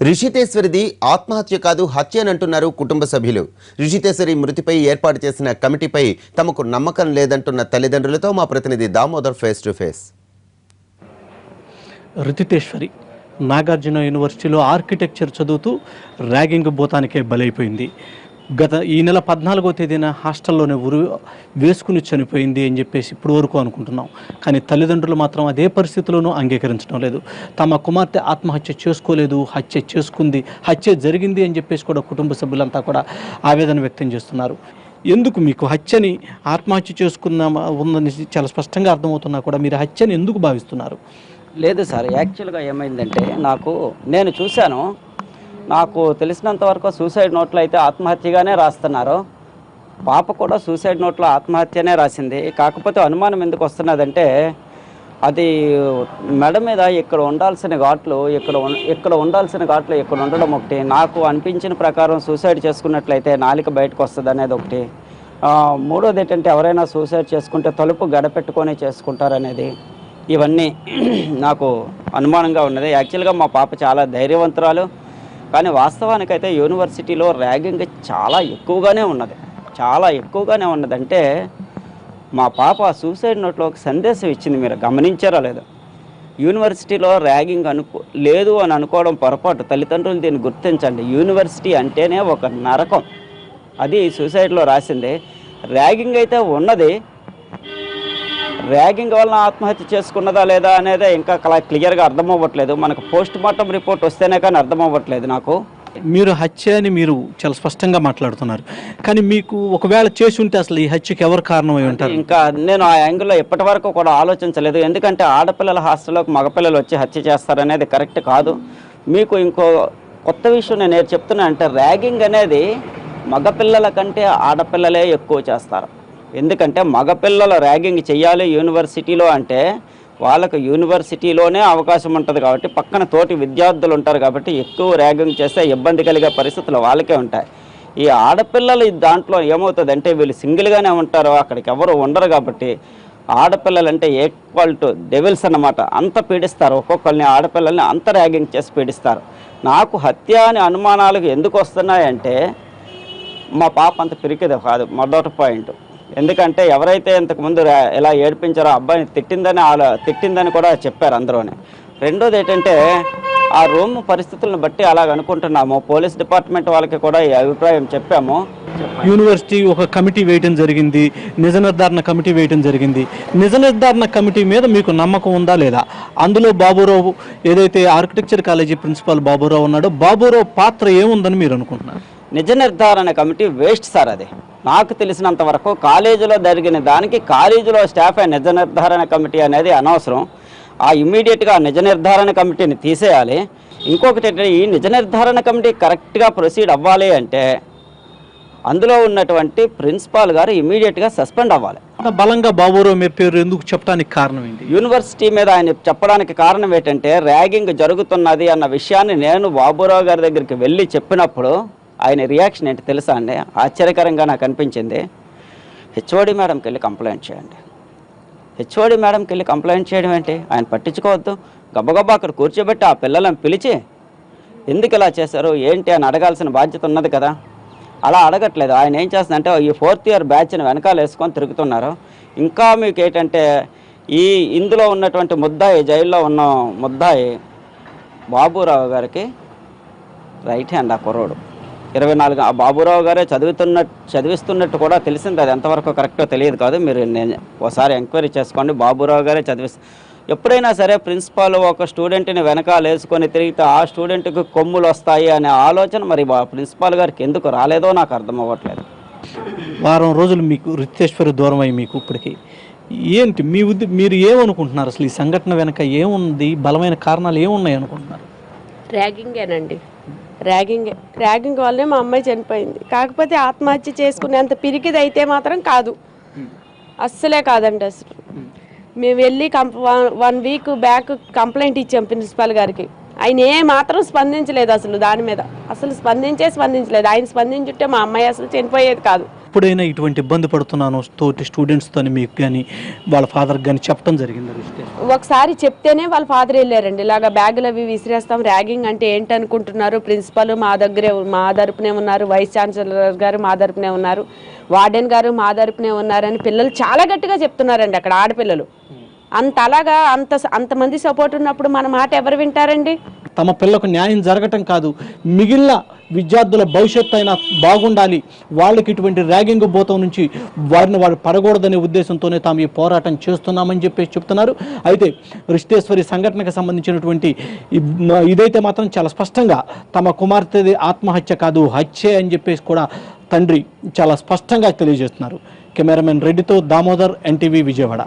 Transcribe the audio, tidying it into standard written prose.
రిషితేశ్వరిది ఆత్మహత్య కాదు హత్య అని అంటున్నారు కుటుంబ సభ్యులు. రిషితేశ్వరి మృతిపై ఏర్పాటు చేసిన కమిటీపై తమకు నమ్మకం లేదంటున్న తల్లిదండ్రులతో మా ప్రతినిధి Damodar face to face. Rishiteswari Nagarjuna యూనివర్సిటీలో ఆర్కిటెక్చర్ చదువుతూ ర్యాగింగ్ భూతానికే బలైపోయింది. ఈ నెల 14వ తేదీన హాస్టల్లోనే వేసుకుని చనిపోయింది అని చెప్పేసి ఇప్పుడు వరకు అనుకుంటున్నాం. కానీ తల్లిదండ్రులు మాత్రం అదే పరిస్థితుల్లోనూ అంగీకరించడం లేదు. తమ కుమార్తె ఆత్మహత్య చేసుకోలేదు, హత్య చేసుకుంది, హత్య జరిగింది అని చెప్పేసి కూడా కుటుంబ సభ్యులంతా కూడా ఆవేదన వ్యక్తం చేస్తున్నారు. ఎందుకు మీకు హత్యని ఆత్మహత్య చేసుకున్న ఉందని చాలా స్పష్టంగా అర్థమవుతున్నా కూడా మీరు హత్యని ఎందుకు భావిస్తున్నారు? లేదు సార్, యాక్చువల్గా ఏమైందంటే నేను చూశాను, నాకు తెలిసినంత వరకు సూసైడ్ నోట్లో అయితే ఆత్మహత్యగానే రాస్తున్నారు. పాప కూడా సూసైడ్ నోట్లో ఆత్మహత్యనే రాసింది. కాకపోతే అనుమానం ఎందుకు వస్తున్నదంటే అది మెడ మీద ఇక్కడ ఉండాల్సిన ఘాట్లు ఇక్కడ ఉండడం ఒకటి. నాకు అనిపించిన ప్రకారం సూసైడ్ చేసుకున్నట్లయితే నాలిక బయటకు వస్తుంది అనేది ఒకటి. మూడోది ఏంటంటే ఎవరైనా సూసైడ్ చేసుకుంటే తలుపు గడపెట్టుకొని చేసుకుంటారనేది. ఇవన్నీ నాకు అనుమానంగా ఉన్నది. యాక్చువల్గా మా పాప చాలా ధైర్యవంతురాలు. కానీ వాస్తవానికైతే యూనివర్సిటీలో ర్యాగింగ్ చాలా ఎక్కువగానే ఉన్నదంటే మా పాప సూసైడ్ నోట్లో ఒక సందేశం ఇచ్చింది. మీరు గమనించారో లేదో? యూనివర్సిటీలో ర్యాగింగ్ లేదు అని అనుకోవడం పొరపాటు. తల్లిదండ్రులు దీన్ని గుర్తించండి. యూనివర్సిటీ అంటేనే ఒక నరకం. అది సూసైడ్లో రాసింది. ర్యాగింగ్ అయితే ఉన్నది. ర్యాగింగ్ వలన ఆత్మహత్య చేసుకున్నదా లేదా అనేది ఇంకా క్లియర్గా అర్థమవ్వట్లేదు. మనకు పోస్ట్ మార్టం రిపోర్ట్ వస్తేనే కానీ అర్థమవ్వట్లేదు నాకు. మీరు హత్య అని మీరు చాలా స్పష్టంగా మాట్లాడుతున్నారు. కానీ మీకు ఒకవేళ చేసి ఉంటే అసలు ఈ హత్యకి ఎవరు కారణమై ఉంటారు? ఇంకా నేను ఆ యాంగిల్లో ఇప్పటి వరకు కూడా ఆలోచించలేదు. ఎందుకంటే ఆడపిల్లల హాస్టల్లోకి మగపిల్లలు వచ్చి హత్య చేస్తారనేది కరెక్ట్ కాదు. మీకు ఇంకో కొత్త విషయం నేను చెప్తున్నా అంటే ర్యాగింగ్ అనేది మగపిల్లల కంటే ఆడపిల్లలే ఎక్కువ చేస్తారు. ఎందుకంటే మగపిల్లల ర్యాగింగ్ చేయాలి యూనివర్సిటీలో అంటే వాళ్ళకు యూనివర్సిటీలోనే అవకాశం ఉంటుంది కాబట్టి పక్కన తోటి విద్యార్థులు ఉంటారు కాబట్టి ఎక్కువ ర్యాగింగ్ చేస్తే ఇబ్బంది కలిగే పరిస్థితులు వాళ్ళకే ఉంటాయి. ఈ ఆడపిల్లలు దాంట్లో ఏమవుతుందంటే వీళ్ళు సింగిల్గానే ఉంటారు, అక్కడికి ఎవరు ఉండరు కాబట్టి ఆడపిల్లలు అంటే ఈక్వల్ టు డెవిల్స్ అన్నమాట. అంత పీడిస్తారు, ఒక్కొక్కరిని ఆడపిల్లల్ని అంత ర్యాగింగ్ చేసి పీడిస్తారు. నాకు హత్య అని అనుమానాలకు ఎందుకు వస్తున్నాయంటే మా పాప అంత పిరికిది కాదు, మొదటి పాయింట్. ఎందుకంటే ఎవరైతే ఇంతకుముందు ఎలా ఏడిపించారో అబ్బాయిని తిట్టిందని కూడా చెప్పారు అందరూనే. రెండోది ఏంటంటే ఆ రూమ్ పరిస్థితులను బట్టి అలాగ అనుకుంటున్నాము. పోలీస్ డిపార్ట్మెంట్ వాళ్ళకి కూడా ఈ అభిప్రాయం చెప్పాము. యూనివర్సిటీ ఒక కమిటీ వేయటం జరిగింది, నిజ నిర్ధారణ కమిటీ వేయటం జరిగింది. నిజ నిర్ధారణ కమిటీ మీద మీకు నమ్మకం ఉందా లేదా? అందులో బాబురావు ఏదైతే ఆర్కిటెక్చర్ కాలేజీ ప్రిన్సిపాల్ బాబురావు ఉన్నాడో బాబురావు పాత్ర ఏముందని మీరు అనుకుంటున్నారు? నిజ నిర్ధారణ కమిటీ వేస్ట్ సార్. అది నాకు తెలిసినంత వరకు కాలేజీలో జరిగిన దానికి కాలేజీలో స్టాఫే నిజ నిర్ధారణ కమిటీ అనేది అనవసరం. ఇమ్మీడియట్గా నిజ నిర్ధారణ కమిటీని తీసేయాలి. ఇంకొకటి ఏంటంటే ఈ నిజ నిర్ధారణ కమిటీ కరెక్ట్గా ప్రొసీడ్ అవ్వాలి అంటే అందులో ఉన్నటువంటి ప్రిన్సిపాల్ గారు ఇమ్మీడియట్గా సస్పెండ్ అవ్వాలి. బలంగా బాబురావు మీ పేరు ఎందుకు చెప్పడానికి కారణం ఏంటి? యూనివర్సిటీ మీద ఆయన చెప్పడానికి కారణం ఏంటంటే ర్యాగింగ్ జరుగుతున్నది అన్న విషయాన్ని నేను బాబురావు గారి దగ్గరికి వెళ్ళి చెప్పినప్పుడు ఆయన రియాక్షన్ ఏంటి తెలుసా అండి? ఆశ్చర్యకరంగా నాకు అనిపించింది. హెచ్ఓడి మేడంకి వెళ్ళి కంప్లైంట్ చేయండి. హెచ్ఓడి మేడంకి వెళ్ళి కంప్లైంట్ చేయడం ఏంటి? ఆయన పట్టించుకోవద్దు. గబగబా అక్కడ కూర్చోబెట్టి ఆ పిల్లలను పిలిచి ఎందుకు ఇలా చేశారు ఏంటి అని అడగాల్సిన బాధ్యత ఉన్నది కదా. అలా అడగట్లేదు. ఆయన ఏం చేస్తుందంటే ఈ 4th ఇయర్ బ్యాచ్ని వెనకాల వేసుకొని తిరుగుతున్నారు. ఇంకా మీకు ఏంటంటే ఇందులో ఉన్నటువంటి జైల్లో ఉన్న ముద్దాయి బాబురావు గారికి రైట్ హ్యాండ్. ఆ కుర్రోడు 24 ఆ బాబురావు గారే చదివిస్తున్నట్టు కూడా తెలిసింది. అది ఎంతవరకు కరెక్టో తెలియదు కాదు. మీరు నేను ఒకసారి ఎంక్వైరీ చేసుకోండి. బాబురావు గారే ఎప్పుడైనా సరే ప్రిన్సిపాల్ ఒక స్టూడెంట్ని వెనకాల వేసుకొని తిరిగితే ఆ స్టూడెంట్కి కొమ్ములు వస్తాయి అనే ఆలోచన మరి ప్రిన్సిపాల్ గారికి ఎందుకు రాలేదో నాకు అర్థం అవ్వట్లేదు. వారం రోజులు మీకు రిషితేశ్వరి దూరం అయ్యి మీకు ఇప్పటికీ ఏంటి మీరు ఏమనుకుంటున్నారు? అసలు ఈ సంఘటన వెనక ఏముంది? బలమైన కారణాలు ఏమున్నాయి అనుకుంటున్నారు? ర్యాగింగేనండి. ర్యాగింగ్ వల్లే మా అమ్మాయి చనిపోయింది. కాకపోతే ఆత్మహత్య చేసుకునేంత పిరికిది అయితే మాత్రం కాదు, అస్సలే కాదండి. అసలు మేము వెళ్ళి 1 వీక్ బ్యాక్ కంప్లైంట్ ఇచ్చాం ప్రిన్సిపాల్ గారికి. ఆయన మాత్రం స్పందించలేదు. అసలు దాని మీద అసలు స్పందించలేదు. ఆయన స్పందించుంటే మా అమ్మాయి అసలు చనిపోయేది కాదు. ఎప్పుడైనా ఇటువంటి ఇబ్బంది పడుతున్నాను తోటి స్టూడెంట్స్తో మీకు కానీ వాళ్ళ ఫాదర్కి కానీ చెప్పడం జరిగింది రిషితేశ్వరి? ఒకసారి చెప్తేనే వాళ్ళ ఫాదర్ వెళ్ళారండి, ఇలాగ బ్యాగులు అవి విసిరేస్తాం, ర్యాగింగ్ అంటే ఏంటనుకుంటున్నారు, ప్రిన్సిపల్ మా తరపునే ఉన్నారు, వైస్ ఛాన్సలర్ గారు మా తరపునే ఉన్నారు, వార్డెన్ గారు మా తరపునే ఉన్నారని పిల్లలు చాలా గట్టిగా చెప్తున్నారండి. అక్కడ ఆడపిల్లలు అలాగా అంతమంది సపోర్ట్ ఉన్నప్పుడు మన మాట ఎవరు వింటారండి? తమ పిల్లకు న్యాయం జరగటం కాదు, మిగిలిన విద్యార్థుల భవిష్యత్తు అయినా బాగుండాలి, వాళ్ళకి ఇటువంటి ర్యాగింగ్ భూతం నుంచి వారిని వాళ్ళు పడకూడదనే ఉద్దేశంతోనే తాము ఈ పోరాటం చేస్తున్నామని చెప్పేసి చెప్తున్నారు. అయితే రిషితేశ్వరి సంఘటనకు సంబంధించినటువంటి ఇదైతే మాత్రం చాలా స్పష్టంగా తమ కుమార్తెది ఆత్మహత్య కాదు, హత్యే అని చెప్పేసి కూడా తండ్రి చాలా స్పష్టంగా తెలియజేస్తున్నారు. కెమెరామెన్ రెడ్డితో దామోదర్, ఎన్టీవీ, విజయవాడ.